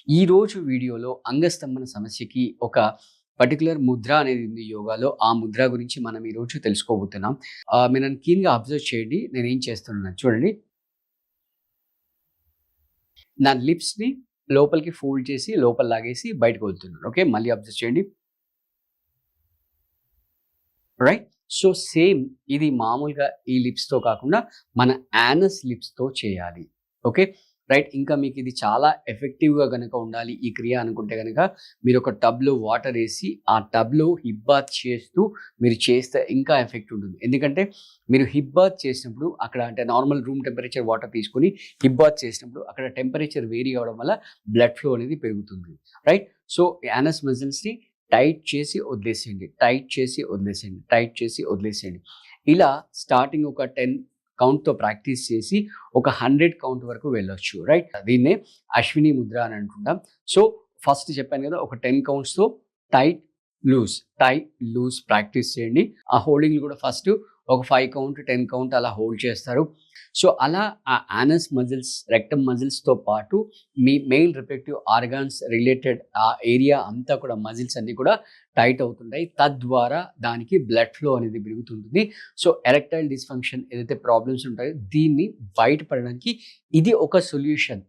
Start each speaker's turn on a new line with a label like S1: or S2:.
S1: ఈరోజు వీడియోలో అంగస్తంభన సమస్యకి ఒక పర్టిక్యులర్ ముద్ర అనేది ఉంది యోగాలో. ఆ ముద్ర గురించి మనం ఈరోజు తెలుసుకోబోతున్నాం. మీరు నన్ను కీన్‌గా అబ్జర్వ్ చేయండి. నేనేం చేస్తున్నానో చూడండి. నా లిప్స్‌ని లోపలికి ఫోల్డ్ చేసి, లోపల లాగేసి బయటకి వదులుతున్నాను. ఓకే. మళ్ళీ అబ్జర్వ్ చేయండి. రైట్. సో, సేమ్ ఇది మామూలుగా ఈ లిప్స్‌తో కాకుండా మన యానస్ లిప్స్‌తో చేయాలి. ఓకే. రైట్. ఇంకా మీకిది చాలా ఎఫెక్టివ్‌గా గనక ఉండాలి ఈ క్రియ అనుకుంటే గనక మీరొక టబ్‌లో వాటరేసి, ఆ టబ్‌లో హిప్ బాత్ చేస్తూ మీరు చేస్తే ఇంకా ఎఫెక్ట్ ఉంటుంది. ఎందుకంటే మీరు హిప్ బాత్ చేసినప్పుడు అక్కడ అంటే నార్మల్ రూమ్ టెంపరేచర్ వాటర్ తీసుకొని హిప్ బాత్ చేసినప్పుడు అక్కడ టెంపరేచర్ వేరీ అవ్వడం వల్ల బ్లడ్ ఫ్లో అనేది పెరుగుతుంది. రైట్. సో, యానస్ మజిల్స్‌ని టైట్ చేసి వదిలేసేయండి. టైట్ చేసి వదిలేసేయండి. టైట్ చేసి వదిలేసేయండి. ఇలా స్టార్టింగ్ ఒక 10 కౌంట్‌తో ప్రాక్టీస్ చేసి ఒక 100 కౌంట్ వరకు వెళ్ళొచ్చు. రైట్. దీన్నే అశ్విని ముద్ర అని అంటుంటాం. సో, ఫస్ట్ చెప్పాను కదా! ఒక 10 కౌంట్స్‌తో tight, loose, tight, loose practice చేయండి. ఆ హోల్డింగ్‌లు కూడా ఫస్ట్ ఒక 5 కౌంట్, 10 కౌంట్ అలా హోల్డ్ చేస్తారు. సో, అలా ఆ యానస్ మజిల్స్, రెక్టమ్ మజిల్స్‌తో పాటు మీ మెయిల్ రిప్రొడక్టివ్ ఆర్గాన్స్ రిలేటెడ్ ఆ ఏరియా అంతా కూడా మజిల్స్ అన్నీ కూడా టైట్ అవుతుంటాయి. తద్వారా దానికి బ్లడ్ ఫ్లో అనేది పెరుగుతుంటుంది. సో, ఎరెక్టైల్ డిస్‌ఫంక్షన్ ఏదైతే ప్రాబ్లమ్స్ ఉంటాయో దీన్ని బయటపడడానికి ఇది ఒక సొల్యూషన్.